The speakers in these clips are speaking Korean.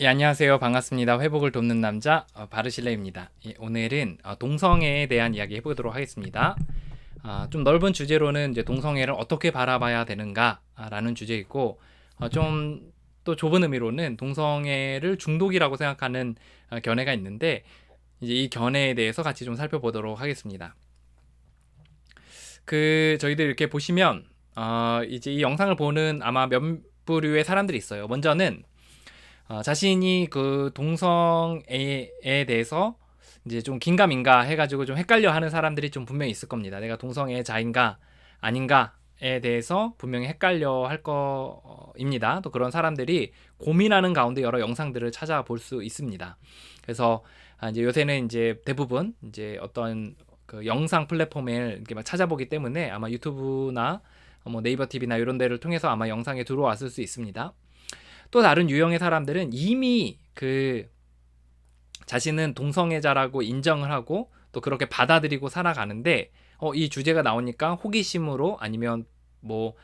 예, 안녕하세요. 반갑습니다. 회복을 돕는 남자 바르실레입니다. 예, 오늘은 동성애에 대한 이야기 해보도록 하겠습니다. 좀 넓은 주제로는 이제 동성애를 어떻게 바라봐야 되는가라는 주제이고, 좀 또 좁은 의미로는 동성애를 중독이라고 생각하는 견해가 있는데, 이제 이 견해에 대해서 같이 좀 살펴보도록 하겠습니다. 저희들 이렇게 보시면 이제 이 영상을 보는 아마 몇 부류의 사람들이 있어요. 먼저는 자신이 그 동성애에 대해서 이제 좀 긴가민가 해가지고 좀 헷갈려 하는 사람들이 좀 분명히 있을 겁니다. 내가 동성애자인가 아닌가에 대해서 분명히 헷갈려 할 거입니다. 또 그런 사람들이 고민하는 가운데 여러 영상들을 찾아볼 수 있습니다. 그래서 이제 요새는 이제 대부분 이제 어떤 그 영상 플랫폼을 이렇게 막 찾아보기 때문에 아마 유튜브나 뭐 네이버 TV나 이런 데를 통해서 아마 영상에 들어왔을 수 있습니다. 또 다른 유형의 사람들은 이미 그 자신은 동성애자라고 인정을 하고 또 그렇게 받아들이고 살아가는데 이 주제가 나오니까 호기심으로 아니면 뭐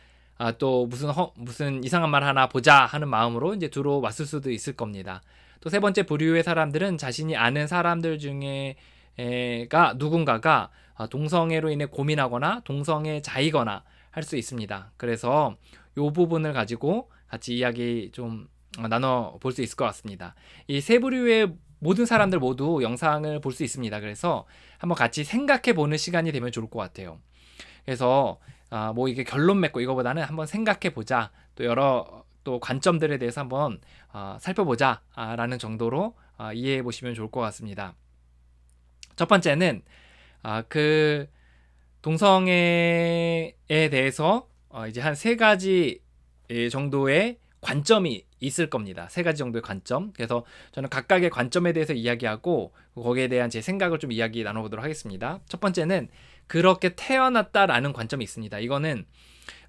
또 무슨 이상한 말 하나 보자 하는 마음으로 이제 들어왔을 수도 있을 겁니다. 또 세 번째 부류의 사람들은 자신이 아는 사람들 중에가 누군가가 동성애로 인해 고민하거나 동성애자이거나 할 수 있습니다. 그래서 이 부분을 가지고 같이 이야기 좀 나눠 볼 수 있을 것 같습니다. 이 세 부류의 모든 사람들 모두 영상을 볼 수 있습니다. 그래서 한번 같이 생각해 보는 시간이 되면 좋을 것 같아요. 그래서 뭐 이게 결론 맺고 이거보다는 한번 생각해 보자. 또 여러 또 관점들에 대해서 한번 살펴보자 라는 정도로 이해해 보시면 좋을 것 같습니다. 첫 번째는 그 동성애에 대해서 이제 한 세 가지 정도의 관점이 있을 겁니다. 세 가지 정도의 관점. 그래서 저는 각각의 관점에 대해서 이야기하고 거기에 대한 제 생각을 좀 이야기 나눠보도록 하겠습니다. 첫 번째는 그렇게 태어났다라는 관점이 있습니다. 이거는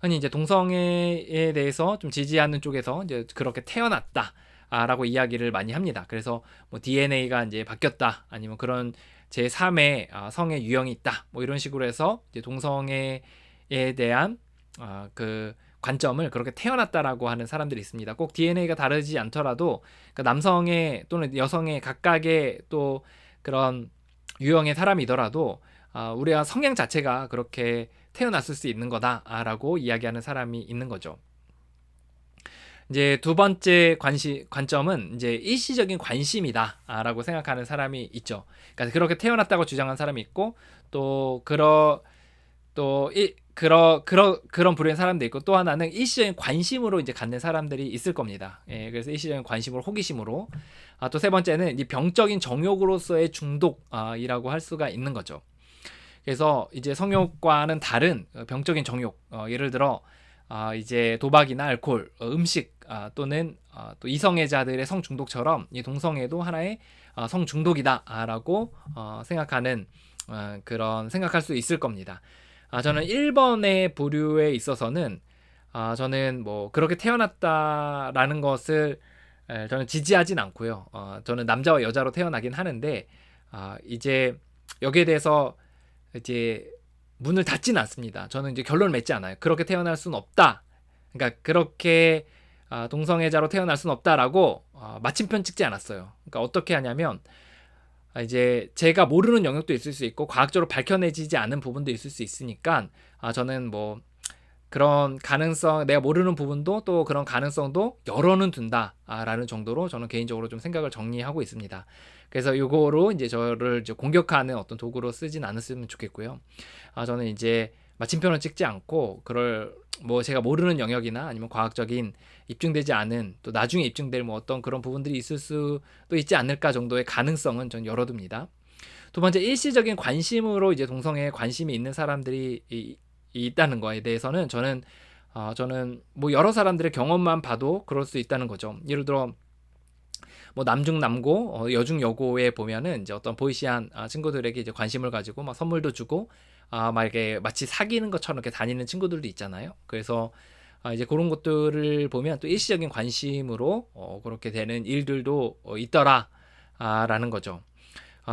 흔히 이제 동성애에 대해서 좀 지지하는 쪽에서 이제 그렇게 태어났다. 라고 이야기를 많이 합니다. 그래서 뭐 DNA가 이제 바뀌었다. 아니면 그런 제3의 성의 유형이 있다. 뭐 이런 식으로 해서 이제 동성애에 대한 그 관점을 그렇게 태어났다라고 하는 사람들이 있습니다. 꼭 DNA가 다르지 않더라도 그 남성의 또는 여성의 각각의 또 그런 유형의 사람이더라도 우리가 성향 자체가 그렇게 태어났을 수 있는 거다라고 이야기하는 사람이 있는 거죠. 이제 두 번째 관점은 이제 일시적인 관심이다라고 생각하는 사람이 있죠. 그러니까 그렇게 태어났다고 주장한 사람이 있고 또 그런 부류의 사람도 있고 또 하나는 일시적인 관심으로 이제 갖는 사람들이 있을 겁니다. 예, 그래서 일시적인 관심으로 호기심으로 또 세 번째는 이 병적인 정욕으로서의 중독이라고 할 수가 있는 거죠. 그래서 이제 성욕과는 다른 병적인 정욕, 예를 들어 이제 도박이나 알코올, 음식 또는 또 이성애자들의 성중독처럼 이 동성애도 하나의 성중독이다라고 생각하는 그런 생각할 수 있을 겁니다. 저는 1번의 부류에 있어서는 저는 뭐 그렇게 태어났다라는 것을 저는 지지하진 않고요. 저는 남자와 여자로 태어나긴 하는데 이제 여기에 대해서 이제 문을 닫지는 않습니다. 저는 이제 결론을 맺지 않아요. 그렇게 태어날 수는 없다. 그러니까 그렇게 동성애자로 태어날 수는 없다라고 마침편 찍지 않았어요. 그러니까 어떻게 하냐면 이제 제가 모르는 영역도 있을 수 있고 과학적으로 밝혀내지지 않은 부분도 있을 수 있으니까 저는 뭐 그런 가능성, 내가 모르는 부분도 또 그런 가능성도 열어는 둔다라는 정도로 저는 개인적으로 좀 생각을 정리하고 있습니다. 그래서 요거로 이제 저를 이제 공격하는 어떤 도구로 쓰진 않았으면 좋겠고요. 저는 이제 마침표는 찍지 않고 그럴 뭐 제가 모르는 영역이나 아니면 과학적인 입증되지 않은 또 나중에 입증될 뭐 어떤 그런 부분들이 있을 수도 있지 않을까 정도의 가능성은 전 열어둡니다. 두 번째 일시적인 관심으로 이제 동성애에 관심이 있는 사람들이 있다는 거에 대해서는 저는 뭐 여러 사람들의 경험만 봐도 그럴 수 있다는 거죠. 예를 들어 뭐 남중 남고 여중 여고에 보면은 이제 어떤 보이시한 친구들에게 이제 관심을 가지고 막 선물도 주고 막 이렇게 마치 사귀는 것처럼 이렇게 다니는 친구들도 있잖아요. 그래서 이제 그런 것들을 보면 또 일시적인 관심으로 그렇게 되는 일들도 있더라라는 거죠.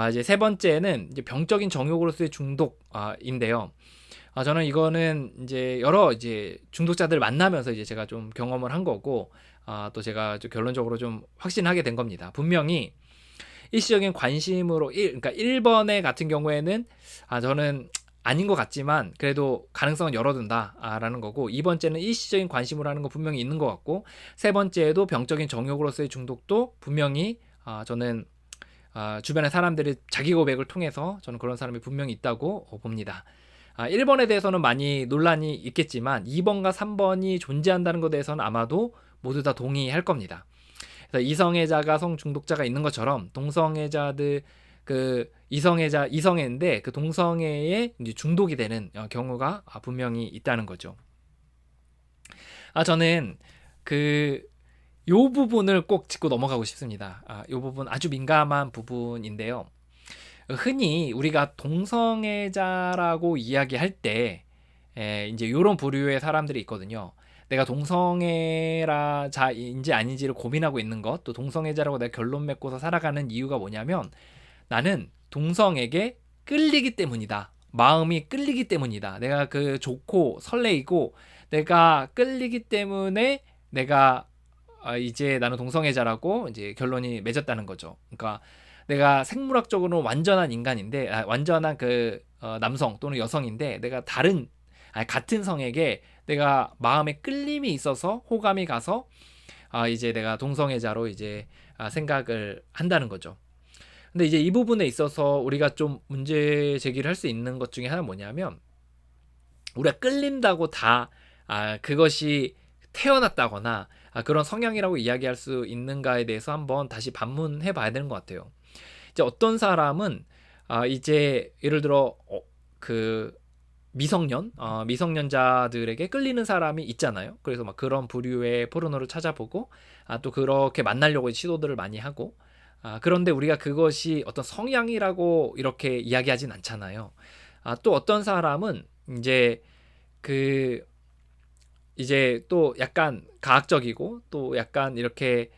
이제 세 번째는 이제 병적인 정욕으로서의 중독인데요. 저는 이거는 이제 여러 이제 중독자들 만나면서 이제 제가 좀 경험을 한 거고, 또 제가 좀 결론적으로 좀 확신하게 된 겁니다. 분명히 일시적인 관심으로 그러니까 1번의 같은 경우에는 저는 아닌 것 같지만 그래도 가능성은 열어둔다라는 거고, 2번째는 일시적인 관심으로 하는 거 분명히 있는 것 같고, 세 번째에도 병적인 정욕으로서의 중독도 분명히 저는 주변의 사람들이 자기 고백을 통해서 저는 그런 사람이 분명히 있다고 봅니다. 1번에 대해서는 많이 논란이 있겠지만 2번과 3번이 존재한다는 것에 대해서는 아마도 모두 다 동의할 겁니다. 그래서 이성애자가 성중독자가 있는 것처럼 동성애자들 이성애인데 그 동성애에 이제 중독이 되는 경우가 분명히 있다는 거죠. 저는 요 부분을 꼭 짚고 넘어가고 싶습니다. 요 부분 아주 민감한 부분인데요. 흔히 우리가 동성애자라고 이야기할 때 이제 요런 부류의 사람들이 있거든요. 내가 동성애자인지 아닌지를 고민하고 있는 것, 또 동성애자라고 내가 결론 맺고서 살아가는 이유가 뭐냐면, 나는 동성에게 끌리기 때문이다. 마음이 끌리기 때문이다. 내가 좋고 설레이고 내가 끌리기 때문에 내가 이제 나는 동성애자라고 이제 결론이 맺었다는 거죠. 그러니까 내가 생물학적으로 완전한 인간인데, 완전한 남성 또는 여성인데 내가 같은 성에게 내가 마음에 끌림이 있어서 호감이 가서 이제 내가 동성애자로 이제 생각을 한다는 거죠. 근데 이제 이 부분에 있어서 우리가 좀 문제 제기를 할 수 있는 것 중에 하나는 뭐냐면, 우리가 끌린다고 다 그것이 태어났다거나 그런 성향이라고 이야기할 수 있는가에 대해서 한번 다시 반문해 봐야 되는 것 같아요. 이제 어떤 사람은 이제 예를 들어 미성년자들에게 끌리는 사람이 있잖아요. 그래서 막 그런 부류의 포르노를 찾아보고 또 그렇게 만나려고 시도들을 많이 하고, 그런데 우리가 그것이 어떤 성향이라고 이렇게 이야기하진 않잖아요. 또 어떤 사람은 이제 또 약간 가학적이고 또 약간 이렇게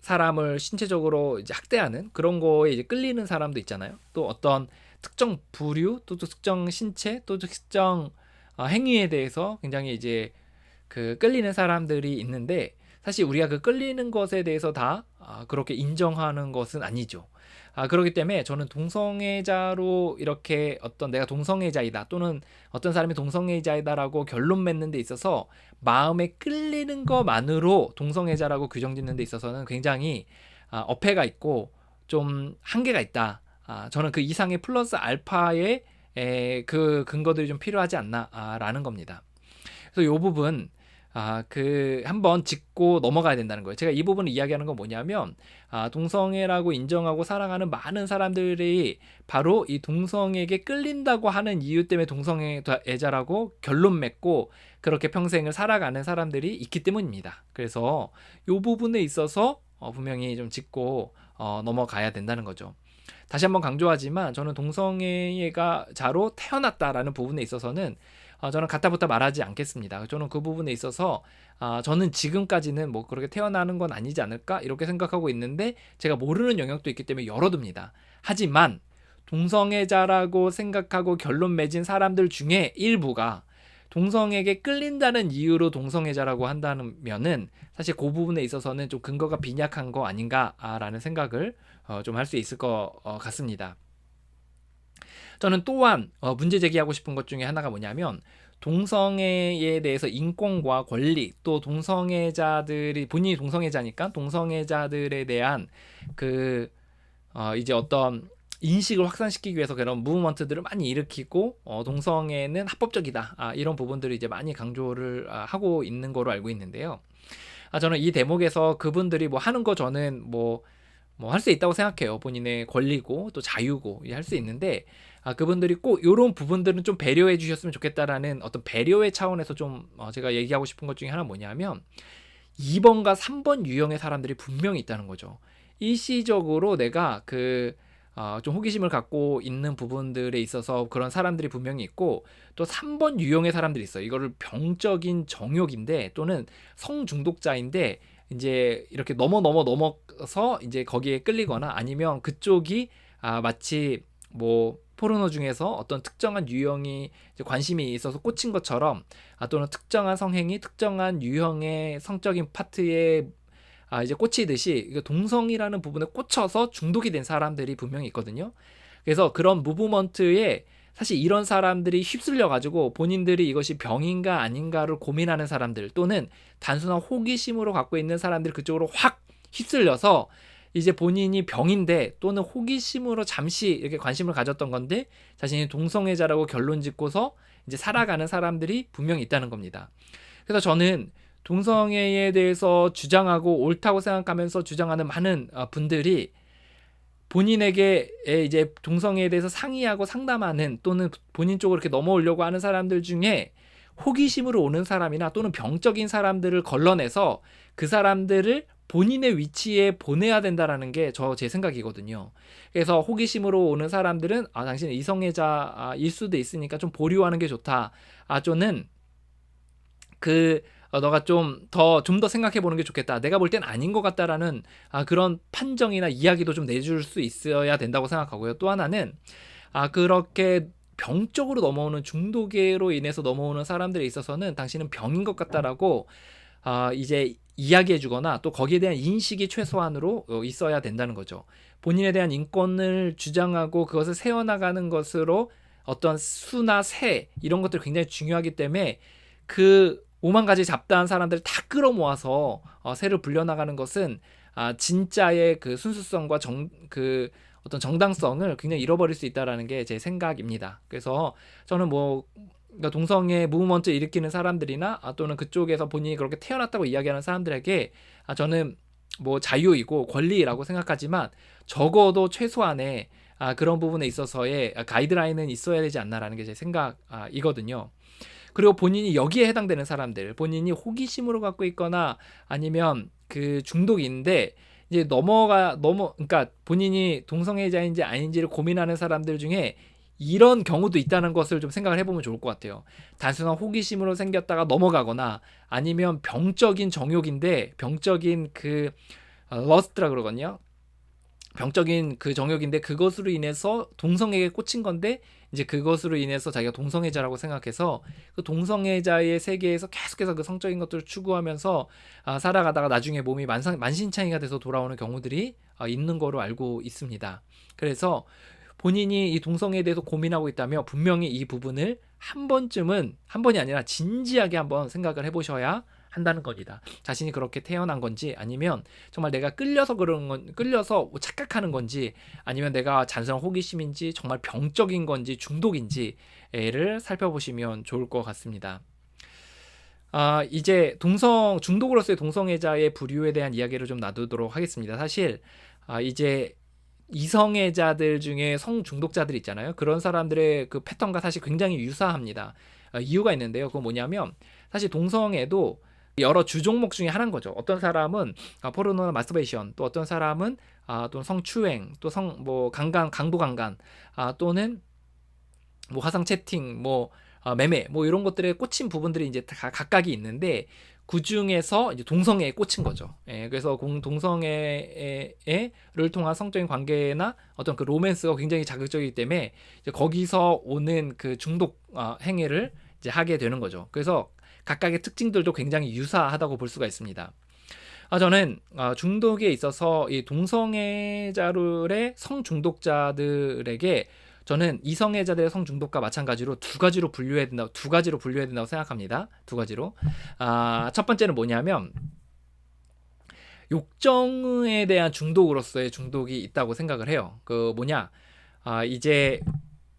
사람을 신체적으로 이제 학대하는 그런 거에 이제 끌리는 사람도 있잖아요. 또 어떤 특정 부류, 또 특정 신체, 또 특정 행위에 대해서 굉장히 이제 끌리는 사람들이 있는데, 사실 우리가 끌리는 것에 대해서 다 그렇게 인정하는 것은 아니죠. 그렇기 때문에 저는 동성애자로 이렇게 내가 동성애자이다 또는 어떤 사람이 동성애자이다라고 결론 맺는 데 있어서 마음에 끌리는 것만으로 동성애자라고 규정짓는 데 있어서는 굉장히 어폐가 있고 좀 한계가 있다. 저는 그 이상의 플러스 알파의 그 근거들이 좀 필요하지 않나라는 겁니다. 그래서 이 부분 한번 짚고 넘어가야 된다는 거예요. 제가 이 부분을 이야기하는 건 뭐냐면, 동성애라고 인정하고 살아가는 많은 사람들이 바로 이 동성애에게 끌린다고 하는 이유 때문에 동성애자라고 결론 맺고 그렇게 평생을 살아가는 사람들이 있기 때문입니다. 그래서 이 부분에 있어서 분명히 좀 짚고 넘어가야 된다는 거죠. 다시 한번 강조하지만 저는 동성애가 자로 태어났다라는 부분에 있어서는 저는 가타부타 말하지 않겠습니다. 저는 그 부분에 있어서 저는 지금까지는 뭐 그렇게 태어나는 건 아니지 않을까 이렇게 생각하고 있는데, 제가 모르는 영역도 있기 때문에 열어둡니다. 하지만 동성애자라고 생각하고 결론 맺은 사람들 중에 일부가 동성에게 끌린다는 이유로 동성애자라고 한다면은 사실 그 부분에 있어서는 좀 근거가 빈약한 거 아닌가라는 생각을 좀 할 수 있을 것 같습니다. 저는 또한 문제 제기하고 싶은 것 중에 하나가 뭐냐면, 동성애에 대해서 인권과 권리, 또 동성애자들이 본인이 동성애자니까 동성애자들에 대한 이제 어떤 인식을 확산시키기 위해서 그런 무브먼트들을 많이 일으키고 동성애는 합법적이다 이런 부분들을 이제 많이 강조를 하고 있는 거로 알고 있는데요. 저는 이 대목에서 그분들이 뭐 하는 거 저는 뭐 할 수 있다고 생각해요. 본인의 권리고 또 자유고 할 수 있는데, 그분들이 꼭 이런 부분들은 좀 배려해 주셨으면 좋겠다라는 어떤 배려의 차원에서 좀 제가 얘기하고 싶은 것 중에 하나 뭐냐면, 2번과 3번 유형의 사람들이 분명히 있다는 거죠. 일시적으로 내가 좀 호기심을 갖고 있는 부분들에 있어서 그런 사람들이 분명히 있고, 또 3번 유형의 사람들이 있어요. 이거를 병적인 정욕인데 또는 성중독자인데 이제 이렇게 넘어서 이제 거기에 끌리거나 아니면 그쪽이 마치 뭐 포르노 중에서 어떤 특정한 유형이 이제 관심이 있어서 꽂힌 것처럼 또는 특정한 성행위, 특정한 유형의 성적인 파트에 이제 꽂히듯이 동성이라는 부분에 꽂혀서 중독이 된 사람들이 분명히 있거든요. 그래서 그런 무브먼트에 사실 이런 사람들이 휩쓸려 가지고 본인들이 이것이 병인가 아닌가를 고민하는 사람들, 또는 단순한 호기심으로 갖고 있는 사람들 그쪽으로 확 휩쓸려서 이제 본인이 병인데 또는 호기심으로 잠시 이렇게 관심을 가졌던 건데 자신이 동성애자라고 결론 짓고서 이제 살아가는 사람들이 분명히 있다는 겁니다. 그래서 저는 동성애에 대해서 주장하고 옳다고 생각하면서 주장하는 많은 분들이 본인에게 이제 동성애에 대해서 상의하고 상담하는, 또는 본인 쪽으로 이렇게 넘어오려고 하는 사람들 중에 호기심으로 오는 사람이나 또는 병적인 사람들을 걸러내서 그 사람들을 본인의 위치에 보내야 된다라는 게 제 생각이거든요. 그래서 호기심으로 오는 사람들은 당신은 이성애자일 수도 있으니까 좀 보류하는 게 좋다. 저는 너가 좀 더 생각해 보는 게 좋겠다. 내가 볼 땐 아닌 것 같다라는 그런 판정이나 이야기도 좀 내줄 수 있어야 된다고 생각하고요. 또 하나는 그렇게 병적으로 넘어오는 중독으로 인해서 넘어오는 사람들에 있어서는 당신은 병인 것 같다라고 이제 이야기해 주거나 또 거기에 대한 인식이 최소한으로 있어야 된다는 거죠. 본인에 대한 인권을 주장하고 그것을 세워나가는 것으로 어떤 수나 세 이런 것들이 굉장히 중요하기 때문에 그 오만 가지 잡다한 사람들을 다 끌어모아서 새를 불려나가는 것은 진짜의 그 순수성과 그 어떤 정당성을 굉장히 잃어버릴 수 있다라는 게 제 생각입니다. 그래서 저는 그러니까 동성애 무브먼트 일으키는 사람들이나 또는 그쪽에서 본인이 그렇게 태어났다고 이야기하는 사람들에게 저는 자유이고 권리라고 생각하지만 적어도 최소한의 그런 부분에 있어서의 가이드라인은 있어야 되지 않나라는 게 제 생각이거든요. 그리고 본인이 여기에 해당되는 사람들, 본인이 호기심으로 갖고 있거나 아니면 그 중독인데 이제 그러니까 본인이 동성애자인지 아닌지를 고민하는 사람들 중에 이런 경우도 있다는 것을 좀 생각을 해보면 좋을 것 같아요. 단순한 호기심으로 생겼다가 넘어가거나 아니면 병적인 정욕인데 병적인 그 러스트라 그러거든요. 병적인 그 정욕인데 그것으로 인해서 동성애에 꽂힌 건데 이제 그것으로 인해서 자기가 동성애자라고 생각해서 그 동성애자의 세계에서 계속해서 그 성적인 것들을 추구하면서 살아가다가 나중에 몸이 만신창이가 돼서 돌아오는 경우들이 있는 거로 알고 있습니다. 그래서 본인이 이 동성애에 대해서 고민하고 있다면 분명히 이 부분을 한 번이 아니라 진지하게 한번 생각을 해보셔야 한다는 겁니다. 자신이 그렇게 태어난 건지 아니면 정말 내가 끌려서 착각하는 건지 아니면 내가 단순한 호기심인지 정말 병적인 건지 중독인지를 살펴보시면 좋을 것 같습니다. 이제 중독으로서의 동성애자의 부류에 대한 이야기를 좀 나누도록 하겠습니다. 사실 이제 이성애자들 중에 성중독자들 있잖아요. 그런 사람들의 그 패턴과 사실 굉장히 유사합니다. 이유가 있는데요. 그건 뭐냐면 사실 동성애도 여러 주종목 중에 하나인 거죠. 어떤 사람은 포르노나 마스터베이션, 또 어떤 사람은 또 성추행, 또 강도 강간, 또는 화상 채팅, 매매, 이런 것들에 꽂힌 부분들이 이제 다 각각이 있는데 그 중에서 이제 동성애에 꽂힌 거죠. 그래서 동성애를 통한 성적인 관계나 어떤 그 로맨스가 굉장히 자극적이기 때문에 이제 거기서 오는 그 중독 행위를 이제 하게 되는 거죠. 그래서 각각의 특징들도 굉장히 유사하다고 볼 수가 있습니다. 저는 중독에 있어서 이 동성애자들의 성중독자들에게 저는 이성애자들의 성중독과 마찬가지로 두 가지로 분류해야 된다고 생각합니다. 두 가지로. 첫 번째는 뭐냐면 욕정에 대한 중독으로서의 중독이 있다고 생각을 해요. 이제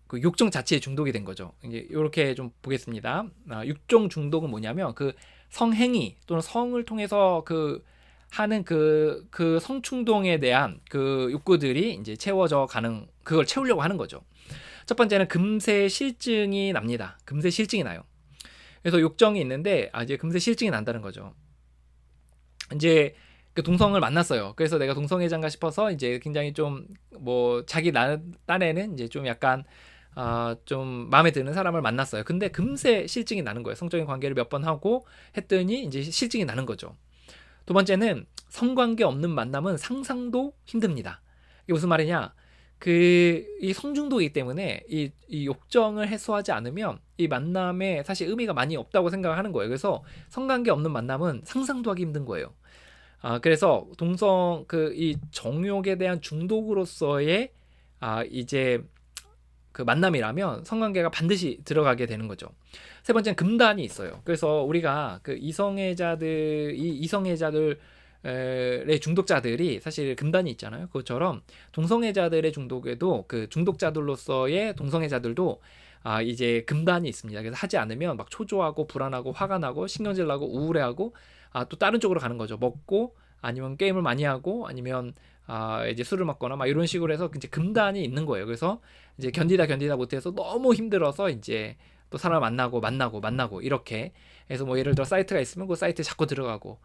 그 욕정 자체에 중독이 된 거죠. 이제 이렇게 좀 보겠습니다. 욕정 중독은 뭐냐면 그 성행위 또는 성을 통해서 하는 그 성충동에 대한 그 욕구들이 이제 채워져 가는, 그걸 채우려고 하는 거죠. 첫 번째는 금세 실증이 납니다. 금세 실증이 나요. 그래서 욕정이 있는데 이제 금세 실증이 난다는 거죠. 이제 그 동성을 만났어요. 그래서 내가 동성애자인가 싶어서 이제 굉장히 좀 자기 딴에는 이제 좀 약간 좀 마음에 드는 사람을 만났어요. 근데 금세 실증이 나는 거예요. 성적인 관계를 몇 번 하고 했더니 이제 실증이 나는 거죠. 두 번째는 성관계 없는 만남은 상상도 힘듭니다. 이게 무슨 말이냐? 이 성중독이기 때문에 이 욕정을 해소하지 않으면 이 만남에 사실 의미가 많이 없다고 생각을 하는 거예요. 그래서 성관계 없는 만남은 상상도 하기 힘든 거예요. 그래서 이 정욕에 대한 중독으로서의 이제 그 만남이라면 성관계가 반드시 들어가게 되는 거죠. 세 번째는 금단이 있어요. 그래서 우리가 그 이성애자들의 중독자들이 사실 금단이 있잖아요. 그것처럼 동성애자들의 중독에도 그 중독자들로서의 동성애자들도 이제 금단이 있습니다. 그래서 하지 않으면 막 초조하고 불안하고 화가 나고 신경질 나고 우울해하고 또 다른 쪽으로 가는 거죠. 먹고 아니면 게임을 많이 하고 아니면 이제 술을 먹거나 막 이런 식으로 해서 이제 금단이 있는 거예요. 그래서 이제 견디다 못해서 너무 힘들어서 이제 또 사람 만나고 이렇게 해서 뭐 예를 들어 사이트가 있으면 그 사이트에 자꾸 들어가고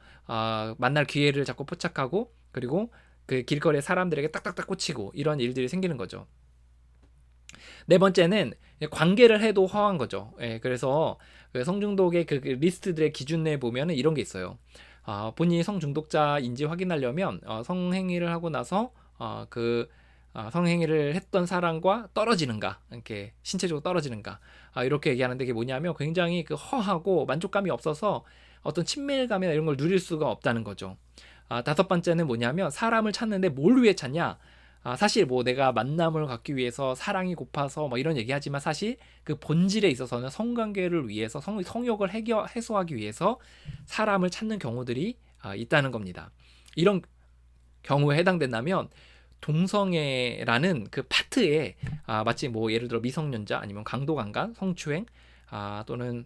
만날 기회를 자꾸 포착하고 그리고 그 길거리에 사람들에게 딱딱딱 꽂히고 이런 일들이 생기는 거죠. 네 번째는 관계를 해도 허한 거죠. 그래서 그 성중독의 그 리스트들의 기준 내에 보면은 이런 게 있어요. 본인이 성중독자인지 확인하려면 성행위를 하고 나서 성행위를 했던 사람과 떨어지는가, 이렇게 신체적으로 떨어지는가, 이렇게 얘기하는데 이게 뭐냐면 굉장히 그 허하고 만족감이 없어서 어떤 친밀감이나 이런 걸 누릴 수가 없다는 거죠. 다섯 번째는 뭐냐면 사람을 찾는데 뭘 위해 찾냐? 사실 뭐 내가 만남을 갖기 위해서 사랑이 고파서 뭐 이런 얘기하지만 사실 그 본질에 있어서는 성관계를 위해서 성욕을 해소하기 위해서 사람을 찾는 경우들이 있다는 겁니다. 이런 경우에 해당된다면 동성애라는 그 파트에 마치 뭐 예를 들어 미성년자 아니면 강도강간, 성추행 또는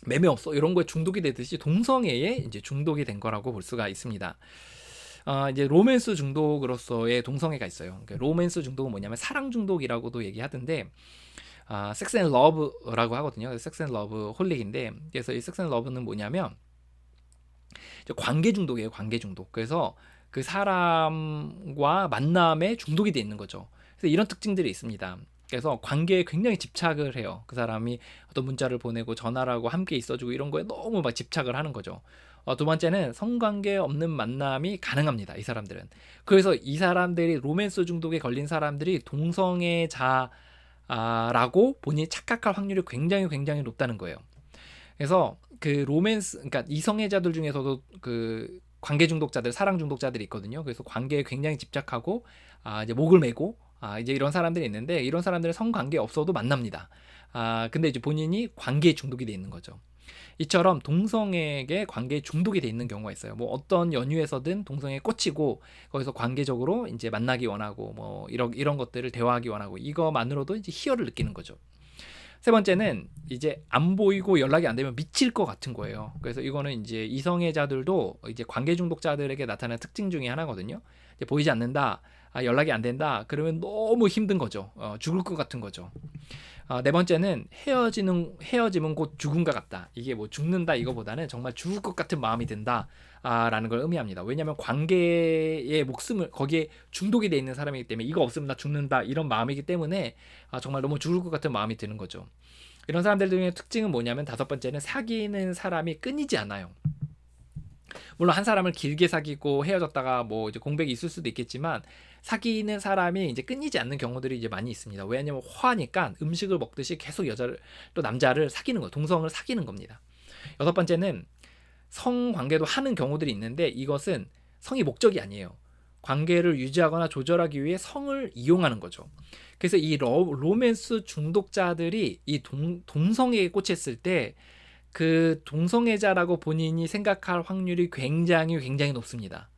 매매업소 이런 거에 중독이 되듯이 동성애에 이제 중독이 된 거라고 볼 수가 있습니다. 이제 로맨스 중독으로서의 동성애가 있어요. 그러니까 로맨스 중독은 뭐냐면 사랑 중독이라고도 얘기하던데 섹스 앤 러브라고 하거든요. 섹스 앤 러브 홀릭인데 그래서 이 섹스 앤 러브는 뭐냐면 관계 중독이에요. 관계 중독. 그래서 그 사람과 만남에 중독이 돼 있는 거죠. 그래서 이런 특징들이 있습니다. 그래서 관계에 굉장히 집착을 해요. 그 사람이 어떤 문자를 보내고 전화를 하고 함께 있어주고 이런 거에 너무 막 집착을 하는 거죠. 두 번째는 성관계 없는 만남이 가능합니다. 이 사람들은. 그래서 이 사람들이 로맨스 중독에 걸린 사람들이 동성애자라고 본인이 착각할 확률이 굉장히 높다는 거예요. 그래서 그 그러니까 이성애자들 중에서도 그 관계 중독자들, 사랑 중독자들이 있거든요. 그래서 관계에 굉장히 집착하고 이제 목을 메고 이제 이런 사람들이 있는데 이런 사람들은 성관계 없어도 만납니다. 근데 이제 본인이 관계에 중독이 돼 있는 거죠. 이처럼 동성에게 관계에 중독이 돼 있는 경우가 있어요. 뭐 어떤 연유에서든 동성에 꽂히고 거기서 관계적으로 이제 만나기 원하고 뭐 이런 것들을 대화하기 원하고 이거만으로도 이제 희열을 느끼는 거죠. 세 번째는 이제 안 보이고 연락이 안 되면 미칠 것 같은 거예요. 그래서 이거는 이제 이성애자들도 이제 관계 중독자들에게 나타나는 특징 중에 하나거든요. 이제 보이지 않는다, 연락이 안 된다, 그러면 너무 힘든 거죠. 죽을 것 같은 거죠. 네 번째는 헤어짐은 곧 죽음과 같다. 이게 뭐 죽는다 이거보다는 정말 죽을 것 같은 마음이 든다. 라는 걸 의미합니다. 왜냐하면 관계의 목숨을 거기에 중독이 돼 있는 사람이기 때문에 이거 없으면 나 죽는다 이런 마음이기 때문에 정말 너무 죽을 것 같은 마음이 드는 거죠. 이런 사람들 중에 특징은 뭐냐면 다섯 번째는 사귀는 사람이 끊이지 않아요. 물론 한 사람을 길게 사귀고 헤어졌다가 뭐 이제 공백이 있을 수도 있겠지만 사귀는 사람이 이제 끊이지 않는 경우들이 이제 많이 있습니다. 왜냐면 화니까 음식을 먹듯이 계속 여자를 또 남자를 사귀는 거, 동성을 사귀는 겁니다. 여섯 번째는 성관계도 하는 경우들이 있는데 이것은 성이 목적이 아니에요. 관계를 유지하거나 조절하기 위해 성을 이용하는 거죠. 그래서 이 로맨스 중독자들이 이 동성애에 꽂혔을 때 그 동성애자라고 본인이 생각할 확률이 굉장히 높습니다.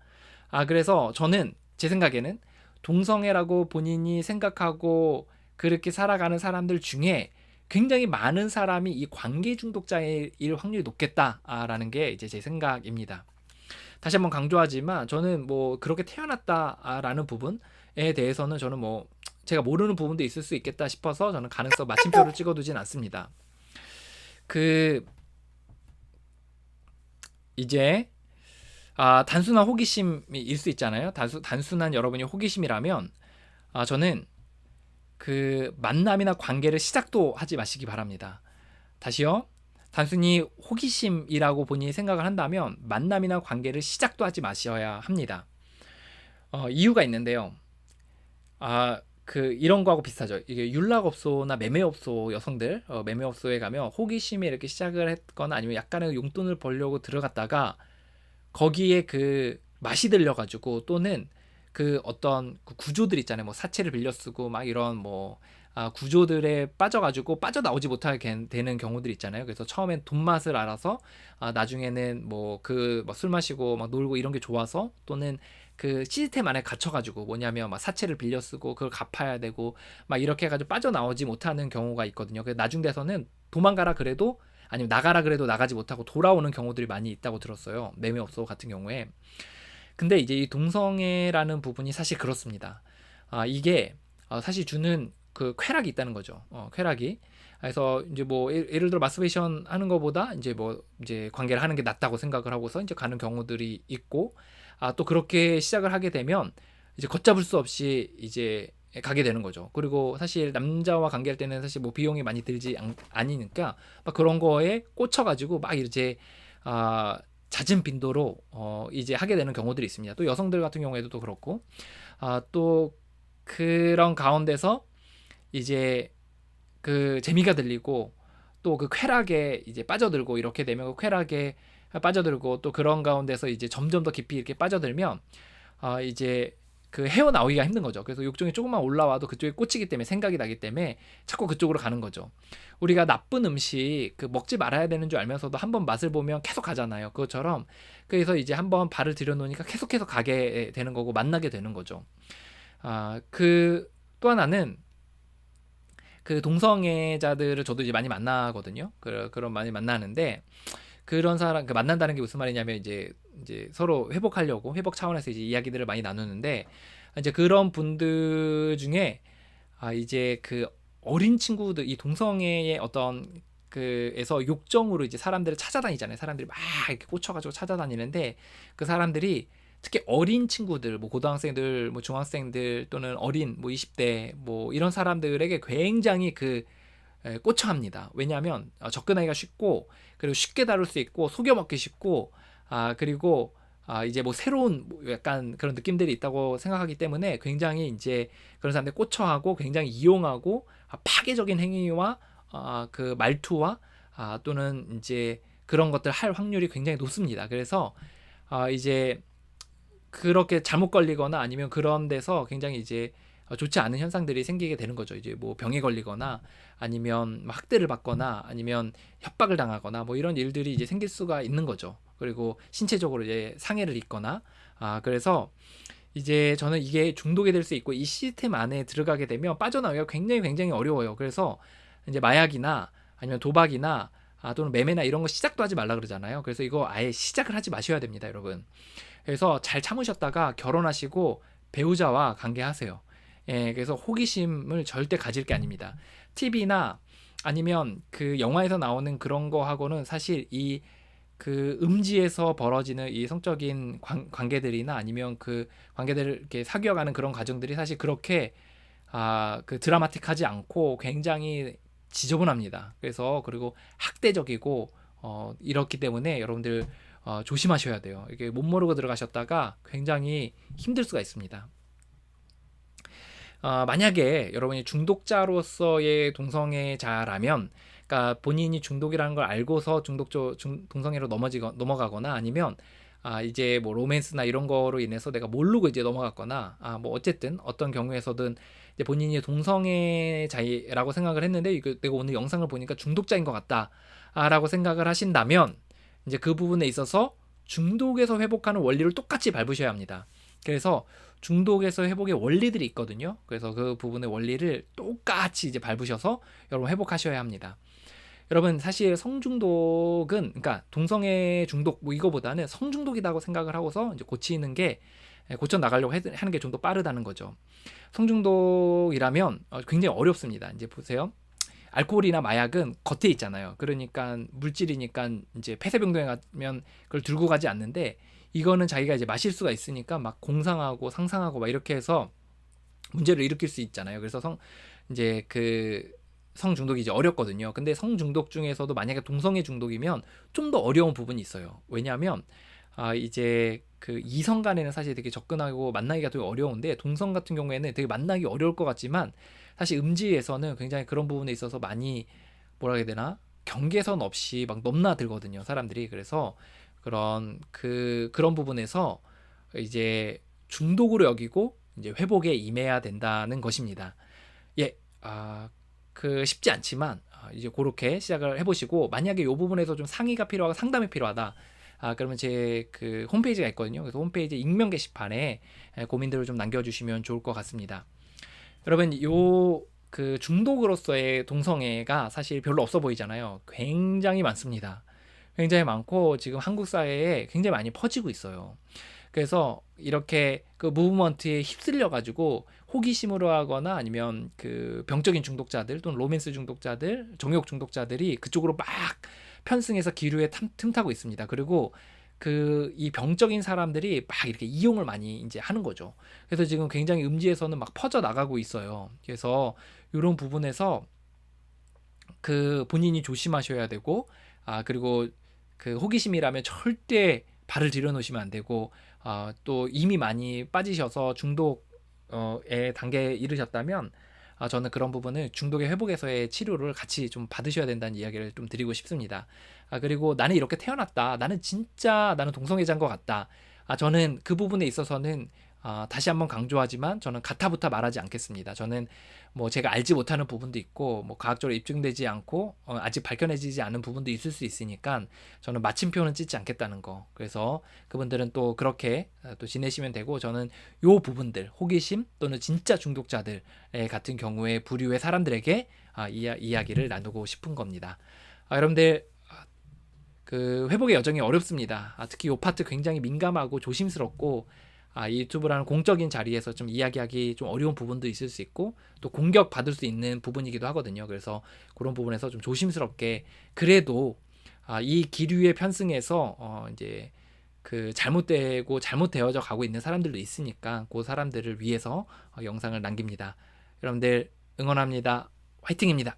그래서 저는 제 생각에는 동성애라고 본인이 생각하고 그렇게 살아가는 사람들 중에 굉장히 많은 사람이 이 관계 중독자일 확률이 높겠다라는 게 이제 제 생각입니다. 다시 한번 강조하지만 저는 뭐 그렇게 태어났다라는 부분에 대해서는 저는 뭐 제가 모르는 부분도 있을 수 있겠다 싶어서 저는 가능성 마침표를 찍어두진 않습니다. 이제 단순한 호기심일 수 있잖아요. 단순한 여러분이 호기심이라면 저는 그 만남이나 관계를 시작도 하지 마시기 바랍니다. 다시요. 단순히 호기심이라고 본인이 생각을 한다면 만남이나 관계를 시작도 하지 마셔야 합니다. 이유가 있는데요. 이런 거하고 비슷하죠. 이게 윤락업소나 매매업소 여성들, 매매업소에 가면 호기심에 이렇게 시작을 했거나 아니면 약간의 용돈을 벌려고 들어갔다가 거기에 그 맛이 들려가지고 또는 그 어떤 그 구조들 있잖아요. 뭐 사채를 빌려 쓰고 막 이런 뭐 구조들에 빠져가지고 빠져나오지 못하게 되는 경우들 있잖아요. 그래서 처음엔 돈 맛을 알아서 나중에는 뭐 술 마시고 막 놀고 이런 게 좋아서 또는 그 시스템 안에 갇혀가지고 뭐냐면 막 사채를 빌려 쓰고 그걸 갚아야 되고 막 이렇게 해가지고 빠져나오지 못하는 경우가 있거든요. 그래서 나중 돼서는 도망가라 그래도 아니면 나가라 그래도 나가지 못하고 돌아오는 경우들이 많이 있다고 들었어요. 매매업소 같은 경우에. 근데 이제 이 동성애라는 부분이 사실 그렇습니다. 이게 사실 주는 그 쾌락이 있다는 거죠. 쾌락이. 그래서 이제 뭐 예를 들어 마스터베이션 하는 것보다 이제 뭐 이제 관계를 하는 게 낫다고 생각을 하고서 이제 가는 경우들이 있고, 또 그렇게 시작을 하게 되면 이제 걷잡을 수 없이 이제 가게 되는 거죠. 그리고 사실 남자와 관계할 때는 사실 뭐 비용이 많이 들지 아니니까 막 그런 거에 꽂혀가지고 막 이제 아, 잦은 빈도로 이제 하게 되는 경우들이 있습니다. 또 여성들 같은 경우에도 또 그렇고, 또 그런 가운데서 이제 그 재미가 들리고 또 그 쾌락에 이제 빠져들고 이렇게 되면 그 쾌락에 빠져들고 또 그런 가운데서 이제 점점 더 깊이 이렇게 빠져들면 이제 그 헤어나오기가 힘든 거죠. 그래서 욕정이 조금만 올라와도 그쪽에 꽂히기 때문에 생각이 나기 때문에 자꾸 그쪽으로 가는 거죠. 우리가 나쁜 음식 그 먹지 말아야 되는 줄 알면서도 한번 맛을 보면 계속 가잖아요. 그것처럼 그래서 이제 한번 발을 들여놓으니까 계속해서 가게 되는 거고 만나게 되는 거죠. 또 하나는 그 동성애자들을 저도 이제 많이 만나거든요. 그런 많이 만나는데 그런 사람 그 만난다는 게 무슨 말이냐면 이제 서로 회복하려고 회복 차원에서 이제 이야기들을 많이 나누는데 이제 그런 분들 중에 이제 그 어린 친구들 이 동성애의 어떤 그에서 욕정으로 이제 사람들을 찾아다니잖아요. 사람들이 막 이렇게 꽂혀가지고 찾아다니는데 그 사람들이 특히 어린 친구들, 뭐 고등학생들, 뭐 중학생들 또는 어린 뭐 20대 뭐 이런 사람들에게 굉장히 꽂혀합니다. 왜냐하면 접근하기가 쉽고 그리고 쉽게 다룰 수 있고 속여먹기 쉽고 그리고 이제 뭐 새로운 뭐 약간 그런 느낌들이 있다고 생각하기 때문에 굉장히 이제 그런 사람들 꽂혀하고 굉장히 이용하고 파괴적인 행위와 그 말투와 또는 이제 그런 것들 할 확률이 굉장히 높습니다. 그래서 이제 그렇게 잘못 걸리거나 아니면 그런 데서 굉장히 이제 좋지 않은 현상들이 생기게 되는 거죠. 이제 뭐 병에 걸리거나 아니면 뭐 학대를 받거나 아니면 협박을 당하거나 뭐 이런 일들이 이제 생길 수가 있는 거죠. 그리고 신체적으로 이제 상해를 입거나 그래서 이제 저는 이게 중독이 될 수 있고 이 시스템 안에 들어가게 되면 빠져나오기가 굉장히 굉장히 어려워요. 그래서 이제 마약이나 아니면 도박이나 또는 매매나 이런 거 시작도 하지 말라 그러잖아요. 그래서 이거 아예 시작을 하지 마셔야 됩니다, 여러분. 그래서 잘 참으셨다가 결혼하시고 배우자와 관계하세요. 예, 그래서 호기심을 절대 가질 게 아닙니다. TV나 아니면 그 영화에서 나오는 그런 거하고는 사실 이 그 음지에서 벌어지는 이 성적인 관계들이나 아니면 그 관계들을 이렇게 사귀어가는 그런 과정들이 사실 그렇게 그 드라마틱하지 않고 굉장히 지저분합니다. 그래서 그리고 학대적이고 이렇기 때문에 여러분들 조심하셔야 돼요. 이게 못 모르고 들어가셨다가 굉장히 힘들 수가 있습니다. 만약에 여러분이 중독자로서의 동성애자라면, 그러니까 본인이 중독이라는 걸 알고서 동성애로 넘어가거나 아니면 이제 뭐 로맨스나 이런 거로 인해서 내가 모르고 이제 넘어갔거나 뭐 어쨌든 어떤 경우에서든 이제 본인이 동성애자라고 생각을 했는데 이거 내가 오늘 영상을 보니까 중독자인 것 같다라고 생각을 하신다면 이제 그 부분에 있어서 중독에서 회복하는 원리를 똑같이 밟으셔야 합니다. 그래서 중독에서 회복의 원리들이 있거든요. 그래서 그 부분의 원리를 똑같이 이제 밟으셔서 여러분 회복하셔야 합니다. 여러분 사실 성중독은 그러니까 동성애 중독 뭐 이거보다는 성중독이라고 생각을 하고서 이제 고치는 게 고쳐 나가려고 하는 게 좀 더 빠르다는 거죠. 성중독이라면 굉장히 어렵습니다. 이제 보세요. 알코올이나 마약은 겉에 있잖아요. 그러니까 물질이니까 이제 폐쇄병동에 가면 그걸 들고 가지 않는데 이거는 자기가 이제 마실 수가 있으니까 막 공상하고 상상하고 막 이렇게 해서 문제를 일으킬 수 있잖아요. 그래서 이제 그 성중독이 이제 어렵거든요. 근데 성중독 중에서도 만약에 동성애 중독이면 좀 더 어려운 부분이 있어요. 왜냐하면 이제 그 이성 간에는 사실 되게 접근하고 만나기가 되게 어려운데 동성 같은 경우에는 되게 만나기 어려울 것 같지만 사실 음지에서는 굉장히 그런 부분에 있어서 많이 뭐라 해야 되나 경계선 없이 막 넘나들거든요 사람들이. 그래서 그런 부분에서 이제 중독으로 여기고 이제 회복에 임해야 된다는 것입니다. 예, 그 쉽지 않지만 이제 그렇게 시작을 해보시고 만약에 이 부분에서 좀 상의가 필요하고 상담이 필요하다. 그러면 제 그 홈페이지가 있거든요. 그래서 홈페이지 익명 게시판에 고민들을 좀 남겨주시면 좋을 것 같습니다. 여러분 요 그 중독으로서의 동성애가 사실 별로 없어 보이잖아요. 굉장히 많습니다. 굉장히 많고 지금 한국 사회에 굉장히 많이 퍼지고 있어요. 그래서 이렇게 그 무브먼트에 휩쓸려 가지고 호기심으로 하거나 아니면 그 병적인 중독자들 또는 로맨스 중독자들, 정욕 중독자들이 그쪽으로 막 편승해서 기류에 틈타고 있습니다. 그리고 그 이 병적인 사람들이 막 이렇게 이용을 많이 이제 하는 거죠. 그래서 지금 굉장히 음지에서는 막 퍼져 나가고 있어요. 그래서 이런 부분에서 그 본인이 조심하셔야 되고 그리고 그 호기심이라면 절대 발을 들여놓으시면 안 되고 또 이미 많이 빠지셔서 중독의 단계에 이르셨다면 저는 그런 부분을 중독의 회복에서의 치료를 같이 좀 받으셔야 된다는 이야기를 좀 드리고 싶습니다. 그리고 나는 이렇게 태어났다. 나는 진짜 나는 동성애자인 것 같다. 저는 그 부분에 있어서는 다시 한번 강조하지만 저는 가타부타 말하지 않겠습니다. 저는 뭐 제가 알지 못하는 부분도 있고 뭐 과학적으로 입증되지 않고 아직 밝혀내지지 않은 부분도 있을 수 있으니까 저는 마침표는 찍지 않겠다는 거. 그래서 그분들은 또 그렇게 또 지내시면 되고 저는 요 부분들 호기심 또는 진짜 중독자들 같은 경우에 부류의 사람들에게 이야기를 나누고 싶은 겁니다. 여러분들 그 회복의 여정이 어렵습니다. 특히 이 파트 굉장히 민감하고 조심스럽고 이 유튜브라는 공적인 자리에서 좀 이야기하기 좀 어려운 부분도 있을 수 있고 또 공격받을 수 있는 부분이기도 하거든요. 그래서 그런 부분에서 좀 조심스럽게 그래도 이 기류에 편승해서 이제 그 잘못되고 잘못되어져 가고 있는 사람들도 있으니까 그 사람들을 위해서 영상을 남깁니다. 여러분들 응원합니다. 화이팅입니다.